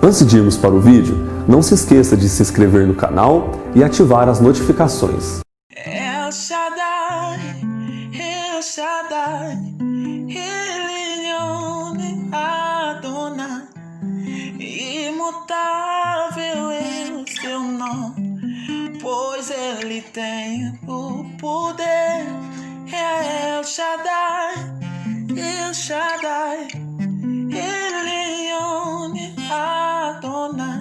Antes de irmos para o vídeo, não se esqueça de se inscrever no canal e ativar as notificações. El Shaddai, El Shaddai, Elyon Adonai, imutável é o seu nome, pois ele tem o poder. El Shaddai, El Shaddai, Elyon Adonai,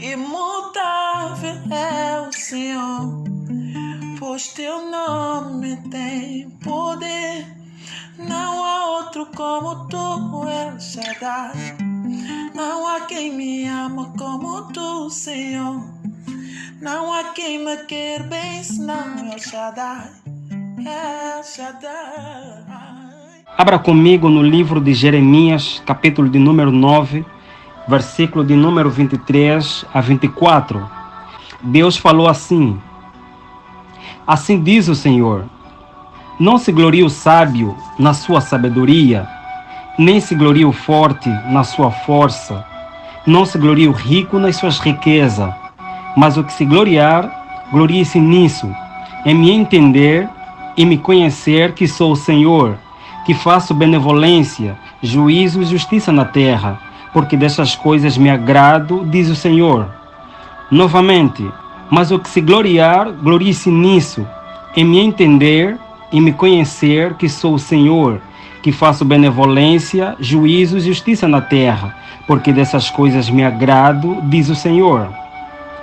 imutável é o Senhor, pois teu nome tem poder. Não há outro como tu, El Shaddai. Não há quem me ama como tu, Senhor. Não há quem me quer bem senão El Shaddai. El Shaddai. Abra comigo no livro de Jeremias, capítulo de número 9, versículo de número 23 a 24. Deus falou assim: assim diz o Senhor, não se glorie o sábio na sua sabedoria, nem se glorie o forte na sua força, não se glorie o rico nas suas riquezas, mas o que se gloriar, glorie-se nisso, em me entender e me conhecer que sou o Senhor, que faço benevolência, juízo e justiça na terra, porque dessas coisas me agrado, diz o Senhor. Novamente, mas o que se gloriar, glorie-se nisso, em me entender e me conhecer que sou o Senhor, que faço benevolência, juízo e justiça na terra, porque dessas coisas me agrado, diz o Senhor.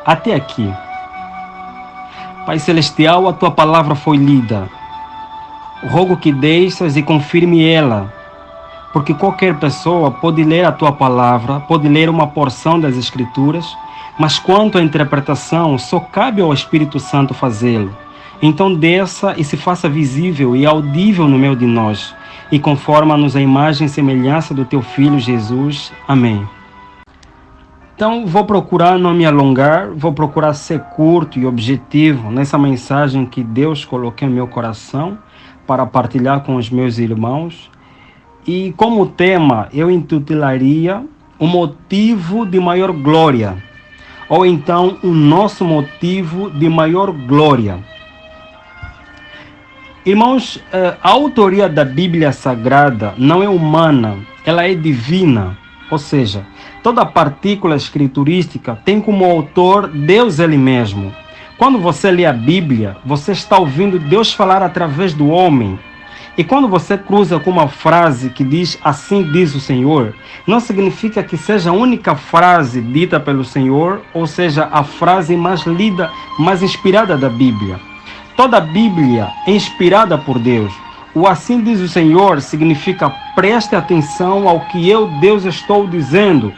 Até aqui. Pai Celestial, a Tua palavra foi lida. Rogo que deixes e confirme ela, porque qualquer pessoa pode ler a Tua palavra, pode ler uma porção das Escrituras, mas quanto à interpretação, só cabe ao Espírito Santo fazê-lo. Então desça e se faça visível e audível no meio de nós, e conforma-nos a imagem e semelhança do Teu Filho Jesus. Amém. Então vou procurar não me alongar, vou procurar ser curto e objetivo nessa mensagem que Deus colocou em meu coração para partilhar com os meus irmãos. E como tema eu intitularia o motivo de maior glória, ou então o nosso motivo de maior glória. Irmãos, a autoria da Bíblia Sagrada não é humana, ela é divina, ou seja, toda partícula escriturística tem como autor Deus Ele mesmo. Quando você lê a Bíblia, você está ouvindo Deus falar através do homem. E quando você cruza com uma frase que diz assim diz o Senhor, não significa que seja a única frase dita pelo Senhor, ou seja, a frase mais lida, mais inspirada da Bíblia. Toda a Bíblia é inspirada por Deus. O assim diz o Senhor significa preste atenção ao que eu, Deus, estou dizendo.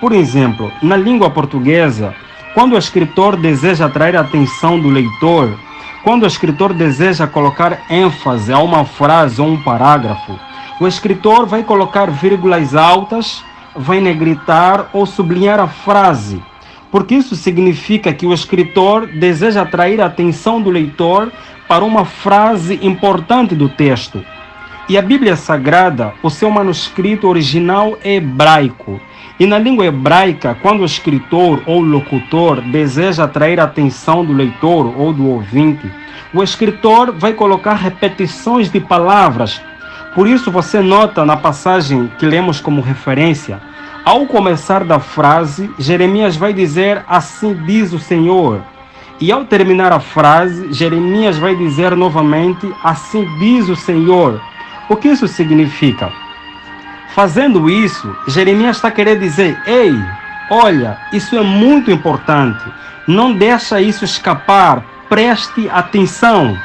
Por exemplo, na língua portuguesa, quando o escritor deseja atrair a atenção do leitor, quando o escritor deseja colocar ênfase a uma frase ou um parágrafo, o escritor vai colocar vírgulas altas, vai negritar ou sublinhar a frase, porque isso significa que o escritor deseja atrair a atenção do leitor para uma frase importante do texto. E a Bíblia Sagrada, o seu manuscrito original é hebraico. E na língua hebraica, quando o escritor ou locutor deseja atrair a atenção do leitor ou do ouvinte, o escritor vai colocar repetições de palavras. Por isso você nota na passagem que lemos como referência, ao começar da frase, Jeremias vai dizer assim diz o Senhor. E ao terminar a frase, Jeremias vai dizer novamente assim diz o Senhor. O que isso significa? Fazendo isso, Jeremias está querendo dizer, ei, olha, isso é muito importante, não deixa isso escapar, preste atenção.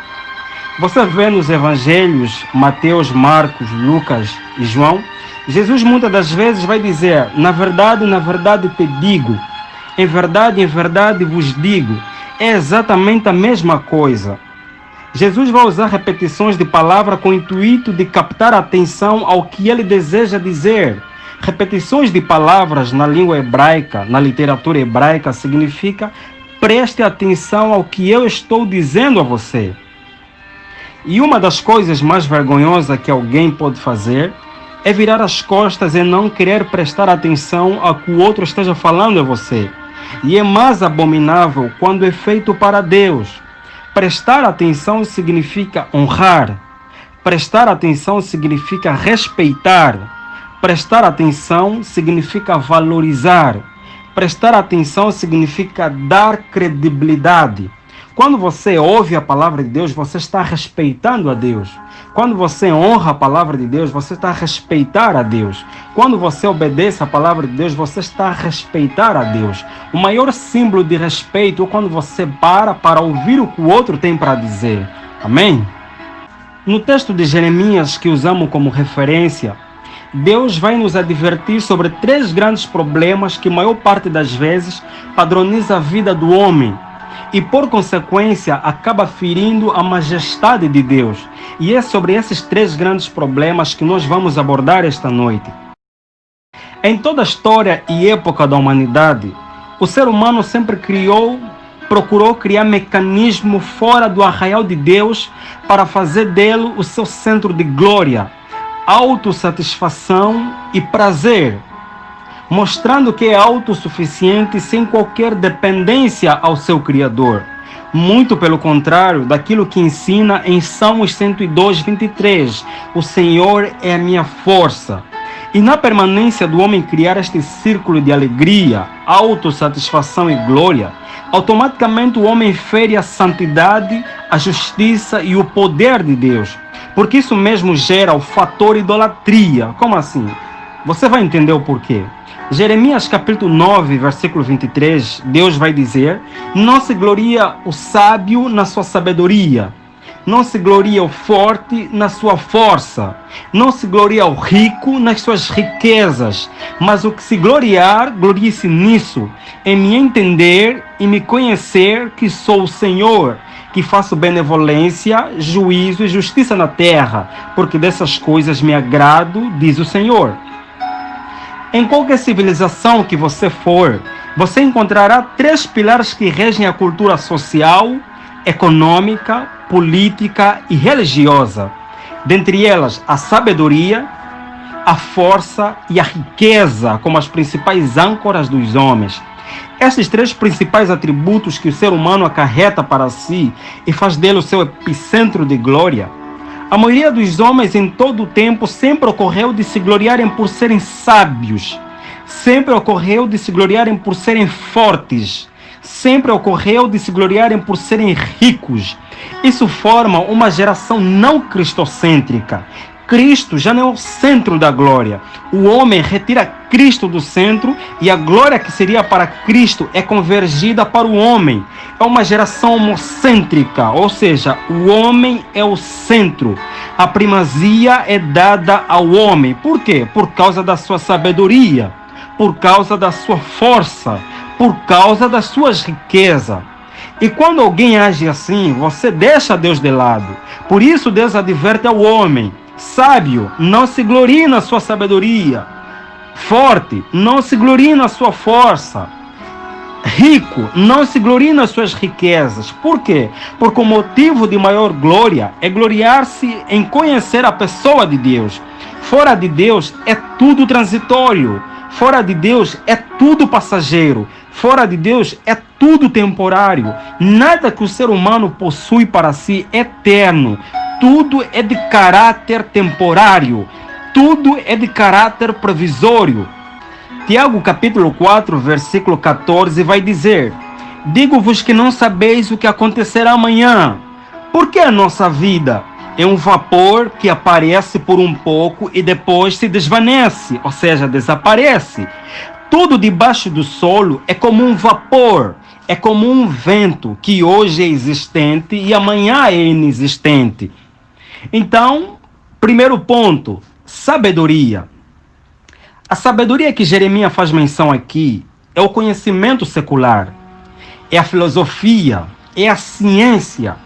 Você vê nos evangelhos, Mateus, Marcos, Lucas e João, Jesus muitas das vezes vai dizer, na verdade te digo, em verdade vos digo, é exatamente a mesma coisa. Jesus vai usar repetições de palavra com o intuito de captar a atenção ao que ele deseja dizer. Repetições de palavras na língua hebraica, na literatura hebraica, significa preste atenção ao que eu estou dizendo a você. E uma das coisas mais vergonhosas que alguém pode fazer é virar as costas e não querer prestar atenção ao que o outro esteja falando a você. E é mais abominável quando é feito para Deus. Prestar atenção significa honrar. Prestar atenção significa respeitar. Prestar atenção significa valorizar. Prestar atenção significa dar credibilidade. Quando você ouve a palavra de Deus, você está respeitando a Deus. Quando você honra a palavra de Deus, você está a respeitar a Deus. Quando você obedece a palavra de Deus, você está a respeitar a Deus. O maior símbolo de respeito é quando você para ouvir o que o outro tem para dizer. Amém? No texto de Jeremias que usamos como referência, Deus vai nos advertir sobre 3 grandes problemas que a maior parte das vezes padroniza a vida do homem e, por consequência, acaba ferindo a majestade de Deus. E é sobre esses 3 grandes problemas que nós vamos abordar esta noite. Em toda a história e época da humanidade, o ser humano sempre procurou criar mecanismo fora do arraial de Deus para fazer dele o seu centro de glória, autossatisfação e prazer, mostrando que é autossuficiente sem qualquer dependência ao seu Criador. Muito pelo contrário daquilo que ensina em Salmos 102:23, o Senhor é a minha força. E na permanência do homem criar este círculo de alegria, autossatisfação e glória, automaticamente o homem fere a santidade, a justiça e o poder de Deus. Porque isso mesmo gera o fator idolatria. Como assim? Você vai entender o porquê. Jeremias capítulo 9, versículo 23, Deus vai dizer: não se gloria o sábio na sua sabedoria, não se gloria o forte na sua força, não se gloria o rico nas suas riquezas, mas o que se gloriar, glorie-se nisso, em me entender e me conhecer que sou o Senhor, que faço benevolência, juízo e justiça na terra, porque dessas coisas me agrado, diz o Senhor. Em qualquer civilização que você for, você encontrará 3 pilares que regem a cultura social, econômica, política e religiosa. Dentre elas, a sabedoria, a força e a riqueza como as principais âncoras dos homens. Esses 3 principais atributos que o ser humano acarreta para si e faz dele o seu epicentro de glória, a maioria dos homens em todo o tempo sempre ocorreu de se gloriarem por serem sábios, sempre ocorreu de se gloriarem por serem fortes, sempre ocorreu de se gloriarem por serem ricos. Isso forma uma geração não cristocêntrica. Cristo já não é o centro da glória. O homem retira Cristo do centro e a glória que seria para Cristo é convergida para o homem. É uma geração homocêntrica, ou seja, o homem é o centro. A primazia é dada ao homem. Por quê? Por causa da sua sabedoria, por causa da sua força, por causa das suas riquezas. E quando alguém age assim, você deixa Deus de lado. Por isso Deus adverte ao homem: sábio, não se glorie na sua sabedoria. Forte, não se glorie na sua força. Rico, não se glorie nas suas riquezas. Por quê? Porque o motivo de maior glória é gloriar-se em conhecer a pessoa de Deus. Fora de Deus é tudo transitório. Fora de Deus é tudo passageiro. Fora de Deus é tudo temporário. Nada que o ser humano possui para si é eterno. Tudo é de caráter temporário. Tudo é de caráter provisório. Tiago capítulo 4, versículo 14 vai dizer: digo-vos que não sabeis o que acontecerá amanhã. Porque a nossa vida é um vapor que aparece por um pouco e depois se desvanece, ou seja, desaparece. Tudo debaixo do solo é como um vapor, é como um vento que hoje é existente e amanhã é inexistente. Então, primeiro ponto, sabedoria. A sabedoria que Jeremias faz menção aqui é o conhecimento secular, é a filosofia, é a ciência.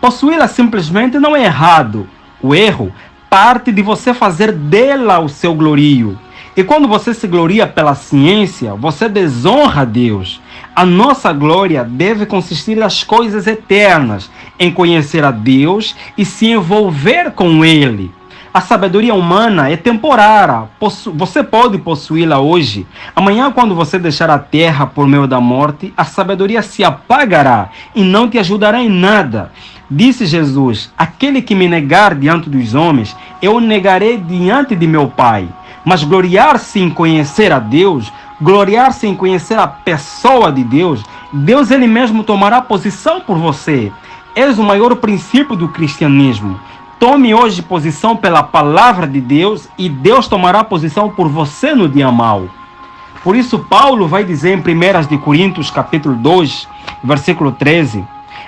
Possuí-la simplesmente não é errado. O erro parte de você fazer dela o seu glorio. E quando você se gloria pela ciência, você desonra a Deus. A nossa glória deve consistir nas coisas eternas, em conhecer a Deus e se envolver com Ele. A sabedoria humana é temporária. Você pode possuí-la hoje. Amanhã, quando você deixar a terra por meio da morte, a sabedoria se apagará e não te ajudará em nada. Disse Jesus: aquele que me negar diante dos homens, eu o negarei diante de meu Pai. Mas gloriar-se em conhecer a Deus, gloriar-se em conhecer a pessoa de Deus, Deus ele mesmo tomará posição por você. Eis o maior princípio do cristianismo. Tome hoje posição pela palavra de Deus e Deus tomará posição por você no dia mau. Por isso Paulo vai dizer em 1 Coríntios capítulo 2, versículo 13,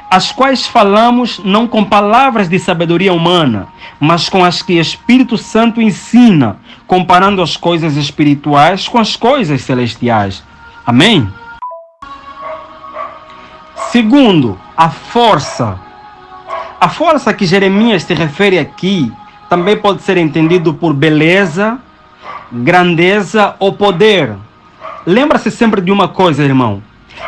as quais falamos não com palavras de sabedoria humana, mas com as que o Espírito Santo ensina, comparando as coisas espirituais com as coisas celestiais. Amém? Segundo, a força. A força que Jeremias se refere aqui também pode ser entendido por beleza, grandeza ou poder. Lembra-se sempre de uma coisa, irmão.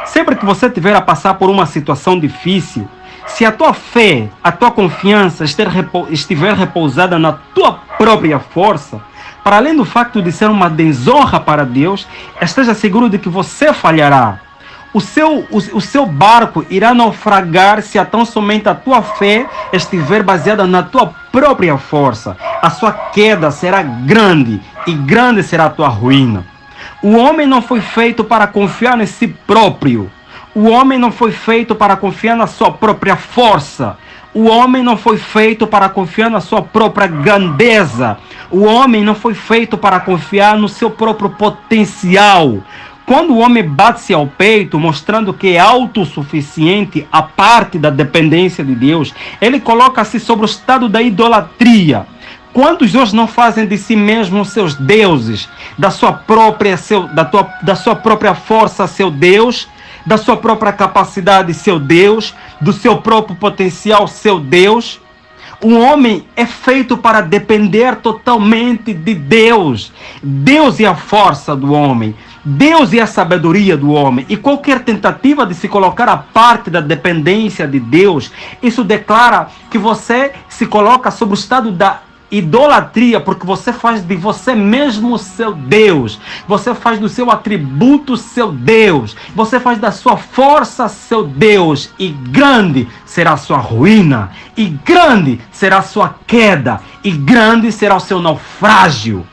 Sempre que você tiver a passar por uma situação difícil, se a tua fé, a tua confiança estiver repousada na tua própria força, para além do facto de ser uma desonra para Deus, esteja seguro de que você falhará. O seu barco irá naufragar se tão somente a tua fé estiver baseada na tua própria força. A sua queda será grande e grande será a tua ruína. O homem não foi feito para confiar em si próprio. O homem não foi feito para confiar na sua própria força. O homem não foi feito para confiar na sua própria grandeza. O homem não foi feito para confiar no seu próprio potencial. Quando o homem bate-se ao peito, mostrando que é autossuficiente a parte da dependência de Deus, ele coloca-se sobre o estado da idolatria. Quantos hoje não fazem de si mesmos seus deuses, da sua própria força seu Deus, da sua própria capacidade seu Deus, do seu próprio potencial seu Deus? O homem é feito para depender totalmente de Deus. Deus é a força do homem. Deus é a sabedoria do homem. E qualquer tentativa de se colocar a parte da dependência de Deus, isso declara que você se coloca sobre o estado da idolatria, porque você faz de você mesmo seu Deus. Você faz do seu atributo seu Deus. Você faz da sua força seu Deus. E grande será a sua ruína. E grande será a sua queda. E grande será o seu naufrágio.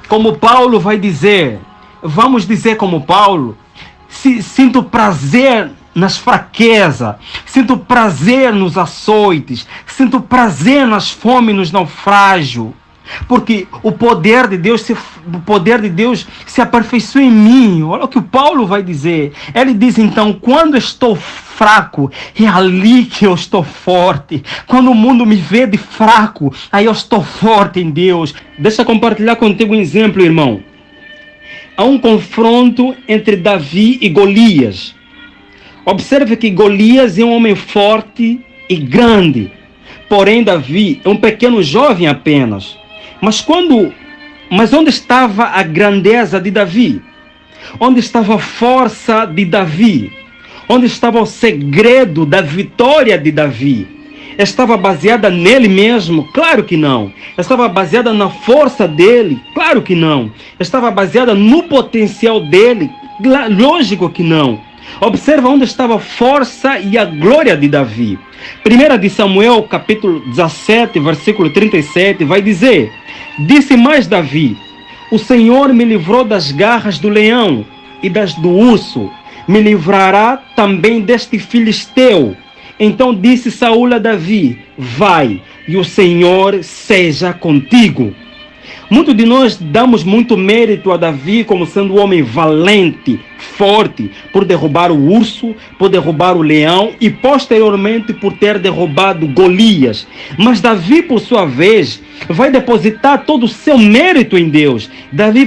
Como Paulo vai dizer, vamos dizer como Paulo, sinto prazer nas fraquezas, sinto prazer nos açoites, sinto prazer nas fomes, nos naufrágios, porque o poder de Deus se aperfeiçoa em mim. Olha o que o Paulo vai dizer. Ele diz então, quando estou fraco, é ali que eu estou forte. Quando o mundo me vê de fraco, aí eu estou forte em Deus. Deixa eu compartilhar contigo um exemplo, irmão. Há um confronto entre Davi e Golias. Observe que Golias é um homem forte e grande. Porém, Davi é um pequeno jovem apenas. Mas onde estava a grandeza de Davi? Onde estava a força de Davi? Onde estava o segredo da vitória de Davi? Estava baseada nele mesmo? Claro que não. Estava baseada na força dele? Claro que não. Estava baseada no potencial dele? Lógico que não. Observa onde estava a força e a glória de Davi. 1 de Samuel, capítulo 17, versículo 37, vai dizer: disse mais Davi: o Senhor me livrou das garras do leão e das do urso, me livrará também deste filisteu. Então disse Saul a Davi: vai, e o Senhor seja contigo. Muitos de nós damos muito mérito a Davi como sendo um homem valente, forte, por derrubar o urso, por derrubar o leão e posteriormente por ter derrubado Golias. Mas Davi, por sua vez, vai depositar todo o seu mérito em Deus. Davi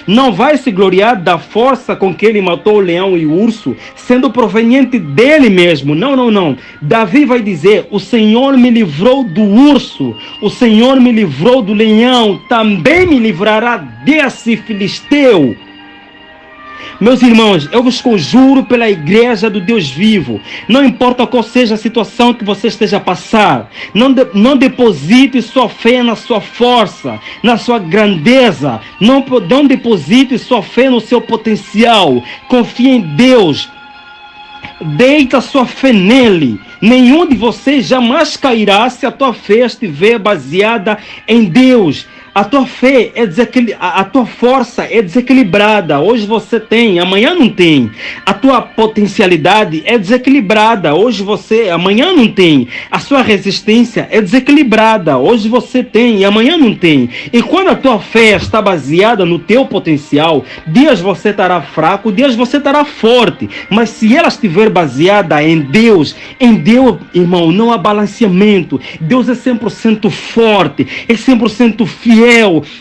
não vai se gloriar da força com que ele matou o leão e o urso, sendo proveniente dele mesmo. Não. Davi vai dizer: o Senhor me livrou do urso, o Senhor me livrou do leão, também me livrará desse filisteu. Meus irmãos, eu vos conjuro pela igreja do Deus vivo. Não importa qual seja a situação que você esteja a passar. Não deposite sua fé na sua força, na sua grandeza. Não deposite sua fé no seu potencial. Confie em Deus. Deita sua fé nele. Nenhum de vocês jamais cairá se a tua fé estiver baseada em Deus. A tua fé a tua força é desequilibrada. Hoje você tem, amanhã não tem. A tua potencialidade é desequilibrada. Hoje amanhã não tem. A sua resistência é desequilibrada. Hoje você tem e amanhã não tem. E quando a tua fé está baseada no teu potencial, dias você estará fraco, dias você estará forte. Mas se ela estiver baseada em Deus, irmão, não há balanceamento. Deus é 100% forte, é 100% fiel.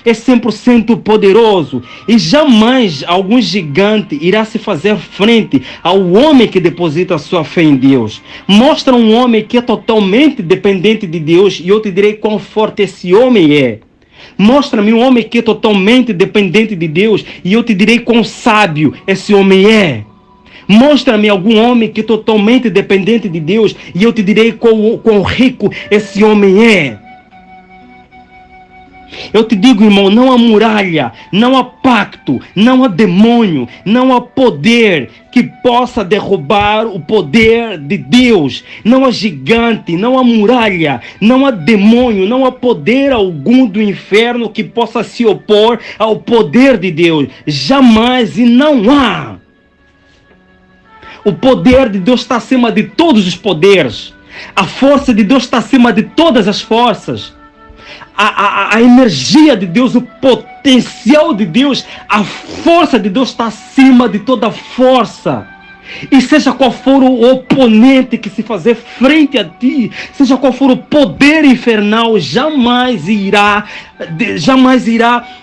É 100% poderoso e jamais algum gigante irá se fazer frente ao homem que deposita a sua fé em Deus. Mostra um homem que é totalmente dependente de Deus e eu te direi quão forte esse homem é. Mostra-me um homem que é totalmente dependente de Deus e eu te direi quão sábio esse homem é. Mostra-me algum homem que é totalmente dependente de Deus e eu te direi quão rico esse homem é. Eu te digo, irmão, não há muralha, não há pacto, não há demônio, não há poder que possa derrubar o poder de Deus. Não há gigante, não há muralha, não há demônio, não há poder algum do inferno que possa se opor ao poder de Deus. Jamais e não há. O poder de Deus está acima de todos os poderes. A força de Deus está acima de todas as forças. A energia de Deus, o potencial de Deus, a força de Deus está acima de toda força. E seja qual for o oponente que se fazer frente a ti, seja qual for o poder infernal, jamais irá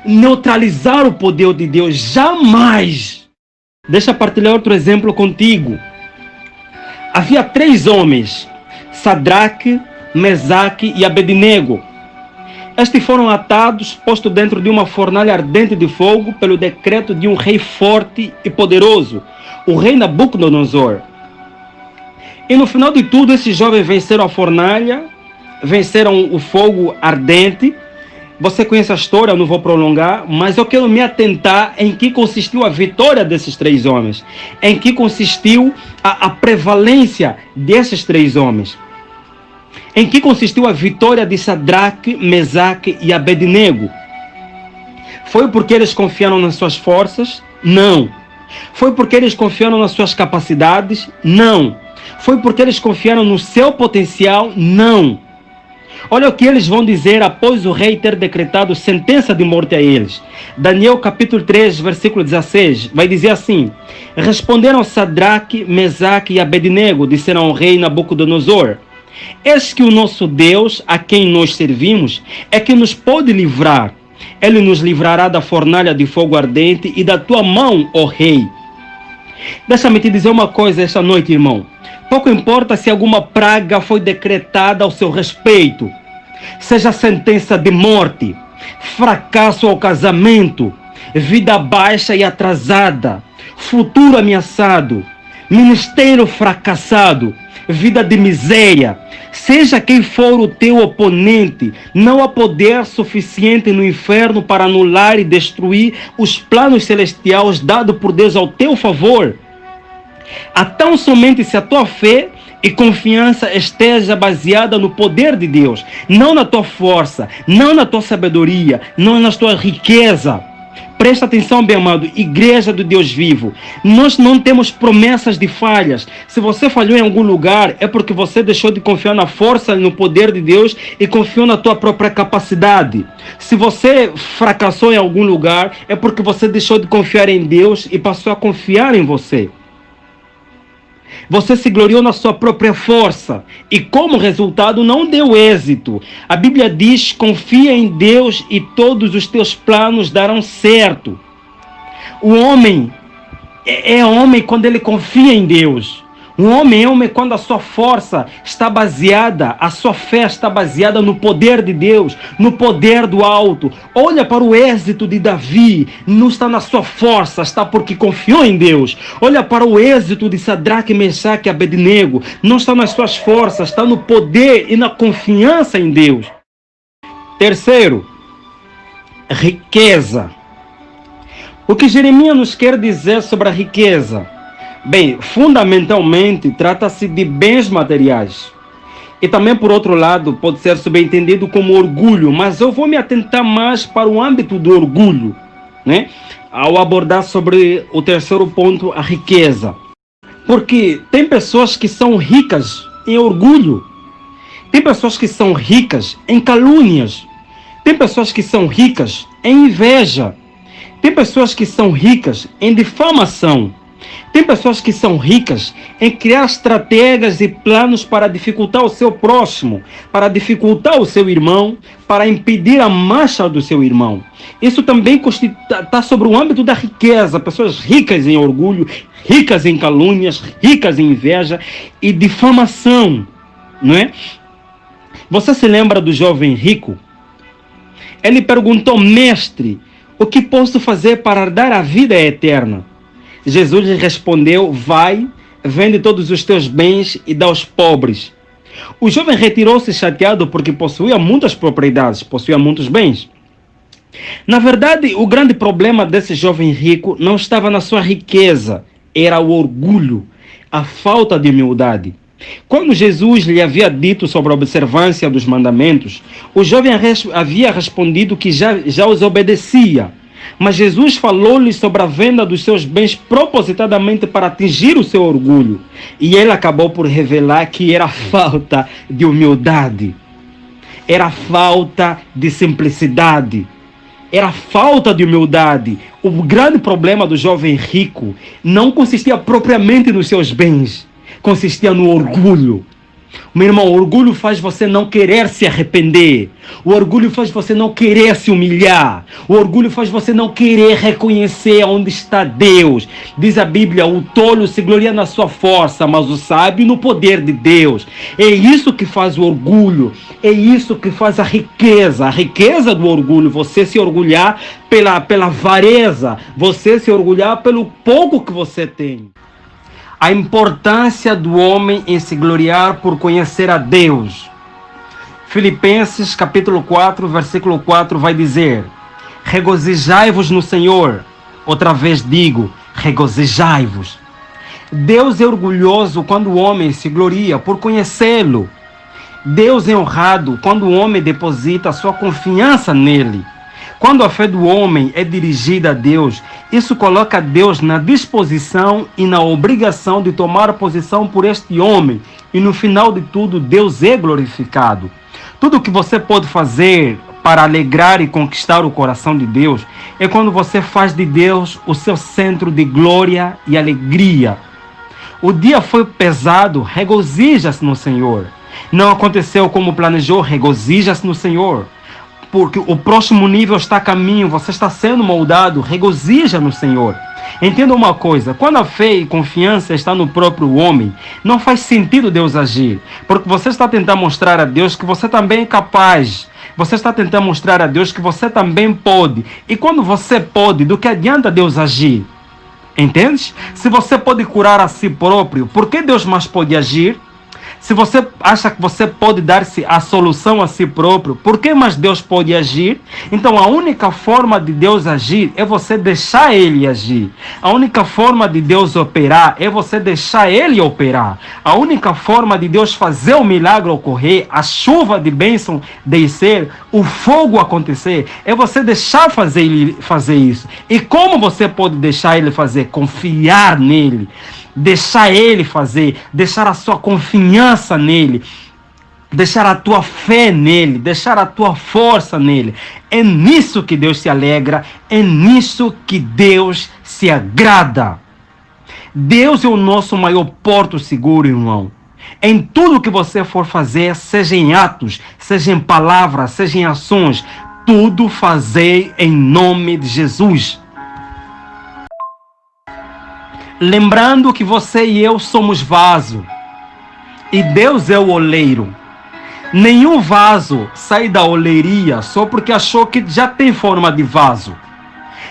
neutralizar o poder de Deus. Jamais. Deixa eu partilhar outro exemplo contigo. Havia 3 homens, Sadraque, Mesaque e Abednego. Estes foram atados, postos dentro de uma fornalha ardente de fogo, pelo decreto de um rei forte e poderoso, o rei Nabucodonosor. E no final de tudo, esses jovens venceram a fornalha, venceram o fogo ardente. Você conhece a história, eu não vou prolongar, mas eu quero me atentar em que consistiu a vitória desses 3 homens, em que consistiu a prevalência desses 3 homens. Em que consistiu a vitória de Sadraque, Mesaque e Abednego? Foi porque eles confiaram nas suas forças? Não. Foi porque eles confiaram nas suas capacidades? Não. Foi porque eles confiaram no seu potencial? Não. Olha o que eles vão dizer após o rei ter decretado sentença de morte a eles. Daniel capítulo 3, versículo 16, vai dizer assim: responderam Sadraque, Mesaque e Abednego, disseram ao rei Nabucodonosor: eis que o nosso Deus, a quem nós servimos, é que nos pode livrar. Ele nos livrará da fornalha de fogo ardente e da tua mão, ó rei. Deixa-me te dizer uma coisa esta noite, irmão. Pouco importa se alguma praga foi decretada ao seu respeito, seja sentença de morte, fracasso ao casamento, vida baixa e atrasada, futuro ameaçado, ministério fracassado, vida de miséria. Seja quem for o teu oponente, não há poder suficiente no inferno para anular e destruir os planos celestiais dados por Deus ao teu favor. Há tão somente se a tua fé e confiança esteja baseada no poder de Deus, não na tua força, não na tua sabedoria, não na tua riqueza. Presta atenção, bem amado, igreja do Deus vivo. Nós não temos promessas de falhas. Se você falhou em algum lugar, é porque você deixou de confiar na força e no poder de Deus e confiou na tua própria capacidade. Se você fracassou em algum lugar, é porque você deixou de confiar em Deus e passou a confiar em você. Você se gloriou na sua própria força e, como resultado, não deu êxito. A Bíblia diz: confia em Deus e todos os teus planos darão certo. O homem é homem quando ele confia em Deus. Um homem é homem quando a sua força está baseada, a sua fé está baseada no poder de Deus, no poder do alto. Olha para o êxito de Davi, não está na sua força, está porque confiou em Deus. Olha para o êxito de Sadraque, Mesaque e Abednego, não está nas suas forças, está no poder e na confiança em Deus. Terceiro, riqueza. O que Jeremias nos quer dizer sobre a riqueza? Bem, fundamentalmente trata-se de bens materiais. E também, por outro lado, pode ser subentendido como orgulho, mas eu vou me atentar mais para o âmbito do orgulho, né? Ao abordar sobre o terceiro ponto, a riqueza. Porque tem pessoas que são ricas em orgulho, tem pessoas que são ricas em calúnias, tem pessoas que são ricas em inveja, tem pessoas que são ricas em difamação. Tem pessoas que são ricas em criar estratégias e planos para dificultar o seu próximo, para dificultar o seu irmão, para impedir a marcha do seu irmão. Isso também está sobre o âmbito da riqueza. Pessoas ricas em orgulho, ricas em calúnias, ricas em inveja e difamação, não é? Você se lembra do jovem rico? Ele perguntou: mestre, o que posso fazer para dar a vida eterna? Jesus lhe respondeu: vai, vende todos os teus bens e dá aos pobres. O jovem retirou-se chateado porque possuía muitas propriedades, possuía muitos bens. Na verdade, o grande problema desse jovem rico não estava na sua riqueza, era o orgulho, a falta de humildade. Quando Jesus lhe havia dito sobre a observância dos mandamentos, o jovem havia respondido que já os obedecia. Mas Jesus falou-lhe sobre a venda dos seus bens propositadamente para atingir o seu orgulho. E ele acabou por revelar que era falta de humildade, era falta de simplicidade, era falta de humildade. O grande problema do jovem rico não consistia propriamente nos seus bens, consistia no orgulho. Meu irmão, o orgulho faz você não querer se arrepender. O orgulho faz você não querer se humilhar. O orgulho faz você não querer reconhecer onde está Deus. Diz a Bíblia: o tolo se gloria na sua força, mas o sábio no poder de Deus. É isso que faz o orgulho. É isso que faz a riqueza do orgulho. Você se orgulhar pela avareza. Você se orgulhar pelo pouco que você tem. A importância do homem em se gloriar por conhecer a Deus. Filipenses capítulo 4, versículo 4 vai dizer: regozijai-vos no Senhor. Outra vez digo, regozijai-vos. Deus é orgulhoso quando o homem se gloria por conhecê-lo. Deus é honrado quando o homem deposita sua confiança nele. Quando a fé do homem é dirigida a Deus, isso coloca Deus na disposição e na obrigação de tomar posição por este homem. E no final de tudo, Deus é glorificado. Tudo que você pode fazer para alegrar e conquistar o coração de Deus é quando você faz de Deus o seu centro de glória e alegria. O dia foi pesado, regozija-se no Senhor. Não aconteceu como planejou, regozija-se no Senhor. Porque o próximo nível está a caminho, você está sendo moldado, regozija no Senhor. Entenda uma coisa: quando a fé e confiança está no próprio homem, não faz sentido Deus agir, porque você está tentando mostrar a Deus que você também é capaz. Você está tentando mostrar a Deus que você também pode. E quando você pode, do que adianta Deus agir? Entende? Se você pode curar a si próprio, por que Deus mais pode agir? Se você acha que você pode dar-se a solução a si próprio, por que mais Deus pode agir? Então a única forma de Deus agir é você deixar Ele agir. A única forma de Deus operar é você deixar Ele operar. A única forma de Deus fazer o milagre ocorrer, a chuva de bênção descer, o fogo acontecer, é você deixar Ele fazer isso. E como você pode deixar Ele fazer? Confiar nele. Deixar Ele fazer, deixar a sua confiança nele, deixar a tua fé nele, deixar a tua força nele. É nisso que Deus se alegra, é nisso que Deus se agrada. Deus é o nosso maior porto seguro, irmão. Em tudo que você for fazer, seja em atos, seja em palavras, seja em ações, tudo fazei em nome de Jesus. lembrando que você e eu somos vaso e Deus é o oleiro. Nenhum vaso sai da oleria só porque achou que já tem forma de vaso.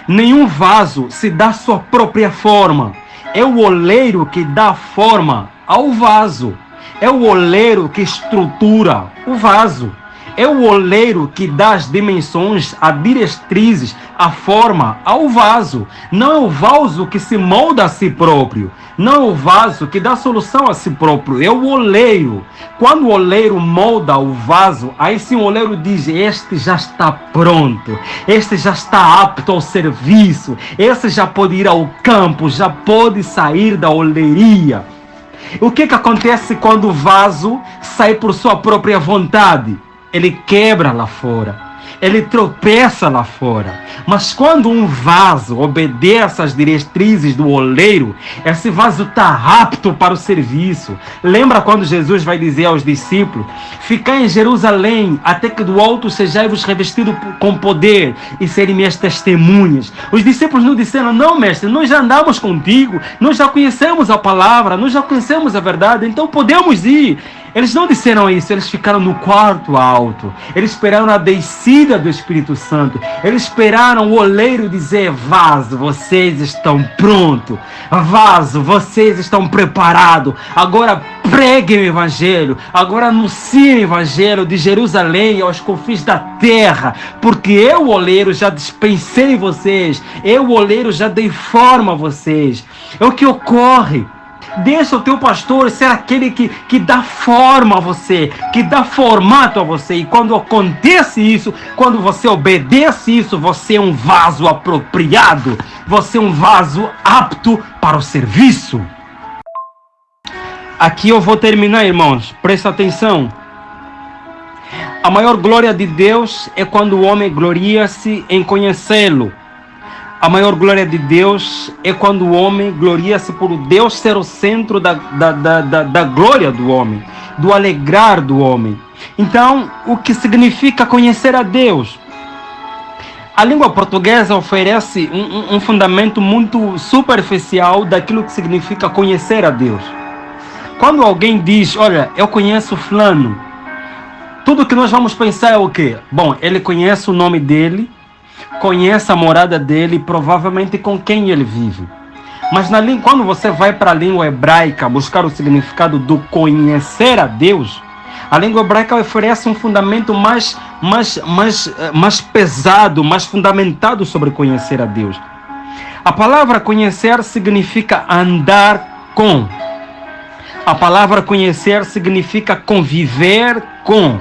Nenhum vaso se dá sua própria forma. É o oleiro que dá forma ao vaso. É o oleiro que estrutura o vaso. É o oleiro que dá as dimensões, as diretrizes, a forma ao vaso. Não é o vaso que se molda a si próprio. Não é o vaso que dá solução a si próprio. É o oleiro. Quando o oleiro molda o vaso, aí sim o oleiro diz: este já está pronto. Este já está apto ao serviço. Este já pode ir ao campo, já pode sair da oleria. O que acontece quando o vaso sai por sua própria vontade? Ele quebra lá fora, ele tropeça lá fora. Mas quando um vaso obedece às diretrizes do oleiro, esse vaso está apto para o serviço. Lembra quando Jesus vai dizer aos discípulos: ficai em Jerusalém, até que do alto sejais revestidos com poder e serem minhas testemunhas. Os discípulos não disseram: não, mestre, nós já andamos contigo, nós já conhecemos a palavra, nós já conhecemos a verdade, então podemos ir. Eles não disseram isso, eles ficaram no quarto alto. Eles esperaram a descida do Espírito Santo. Eles esperaram o oleiro dizer: vaso, vocês estão prontos. Vaso, vocês estão preparados. Agora preguem o Evangelho. Agora anunciem o Evangelho de Jerusalém aos confins da terra. Porque eu, o oleiro, já dispensei vocês. Eu, o oleiro, já dei forma a vocês. É o que ocorre. Deixa o teu pastor ser aquele que dá forma a você, que dá formato a você. E quando acontece isso, quando você obedece isso, você é um vaso apropriado. Você é um vaso apto para o serviço. Aqui eu vou terminar, irmãos. Presta atenção. A maior glória de Deus é quando o homem gloria-se em conhecê-lo. A maior glória de Deus é quando o homem gloria-se por Deus ser o centro da glória do homem, do alegrar do homem. Então, o que significa conhecer a Deus? A língua portuguesa oferece um fundamento muito superficial daquilo que significa conhecer a Deus. Quando alguém diz: olha, eu conheço fulano, tudo que nós vamos pensar é o quê? Bom, ele conhece o nome dele, conhece a morada dele, provavelmente com quem ele vive. Mas quando você vai para a língua hebraica buscar o significado do conhecer a Deus, a língua hebraica oferece um fundamento mais pesado, mais fundamentado sobre conhecer a Deus. A palavra conhecer significa andar com. A palavra conhecer significa conviver com.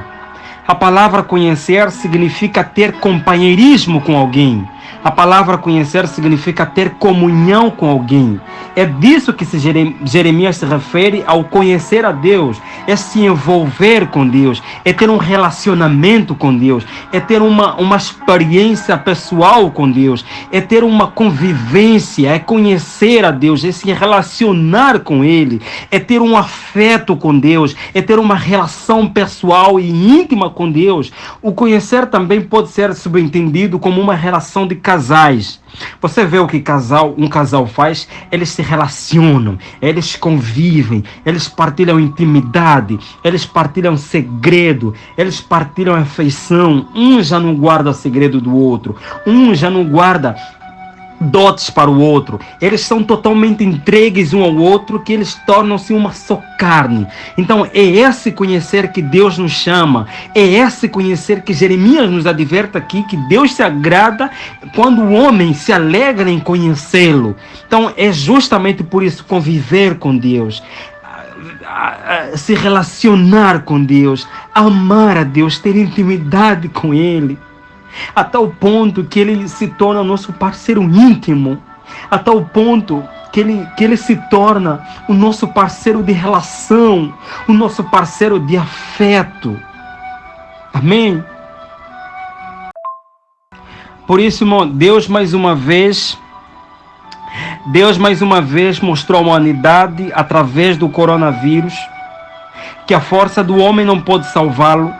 A palavra conhecer significa ter companheirismo com alguém. A palavra conhecer significa ter comunhão com alguém. É disso que Jeremias se refere ao conhecer a Deus. É se envolver com Deus. É ter um relacionamento com Deus. É ter uma experiência pessoal com Deus. É ter uma convivência. É conhecer a Deus. É se relacionar com Ele. É ter um afeto com Deus. É ter uma relação pessoal e íntima com Deus. O conhecer também pode ser subentendido como uma relação de casais. Você vê o que um casal faz? Eles se relacionam, eles convivem, eles partilham intimidade, eles partilham segredo, eles partilham afeição. Um já não guarda segredo do outro, um já não guarda dotes para o outro. Eles são totalmente entregues um ao outro, que eles tornam-se uma só carne. Então é esse conhecer que Deus nos chama, é esse conhecer que Jeremias nos adverte aqui, que Deus se agrada quando o homem se alegra em conhecê-lo. Então é justamente por isso conviver com Deus, se relacionar com Deus, amar a Deus, ter intimidade com Ele, a tal ponto que Ele se torna nosso parceiro íntimo, a tal ponto que ele se torna o nosso parceiro de relação, o nosso parceiro de afeto. Amém? Por isso, irmão, Deus mais uma vez mostrou à humanidade, através do coronavírus, que a força do homem não pode salvá-lo,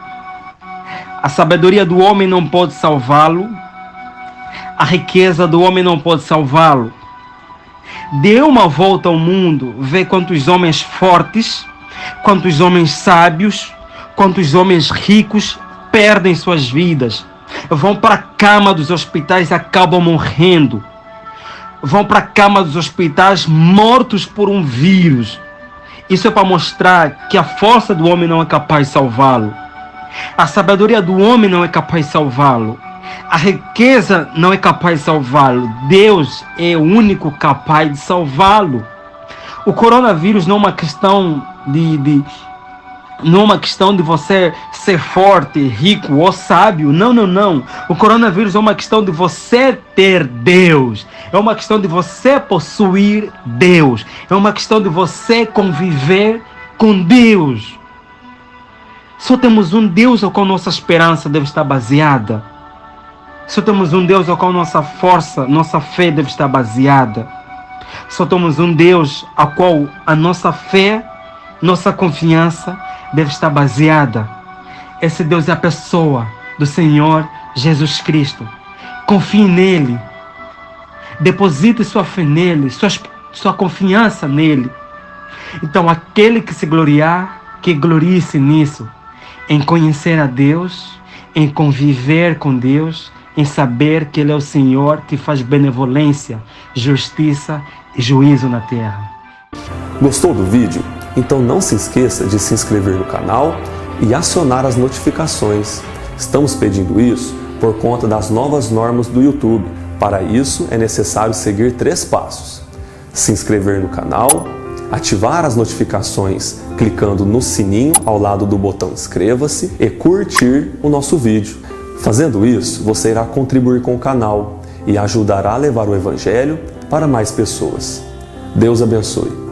a sabedoria do homem não pode salvá-lo, a riqueza do homem não pode salvá-lo. dê uma volta ao mundo, vê quantos homens fortes, quantos homens sábios, quantos homens ricos perdem suas vidas. Vão para a cama dos hospitais e acabam morrendo. Vão para a cama dos hospitais mortos por um vírus. Isso é para mostrar que a força do homem não é capaz de salvá-lo. A sabedoria do homem não é capaz de salvá-lo. A riqueza não é capaz de salvá-lo. Deus é o único capaz de salvá-lo. O coronavírus não é uma questão não é uma questão de você ser forte, rico ou sábio. Não, não, não. O coronavírus é uma questão de você ter Deus. É uma questão de você possuir Deus. É uma questão de você conviver com Deus. Só temos um Deus ao qual nossa esperança deve estar baseada. Só temos um Deus ao qual nossa força, nossa fé deve estar baseada. Só temos um Deus ao qual a nossa fé, nossa confiança deve estar baseada. Esse Deus é a pessoa do Senhor Jesus Cristo. Confie nele. Deposite sua fé nele, sua confiança nele. Então, aquele que se gloriar, que glorie-se nisso, em conhecer a Deus, em conviver com Deus, em saber que Ele é o Senhor que faz benevolência, justiça e juízo na terra. Gostou do vídeo? Então não se esqueça de se inscrever no canal e acionar as notificações. Estamos pedindo isso por conta das novas normas do YouTube. Para isso é necessário seguir 3 passos: se inscrever no canal, ativar as notificações clicando no sininho ao lado do botão inscreva-se e curtir o nosso vídeo. Fazendo isso, você irá contribuir com o canal e ajudará a levar o Evangelho para mais pessoas. Deus abençoe.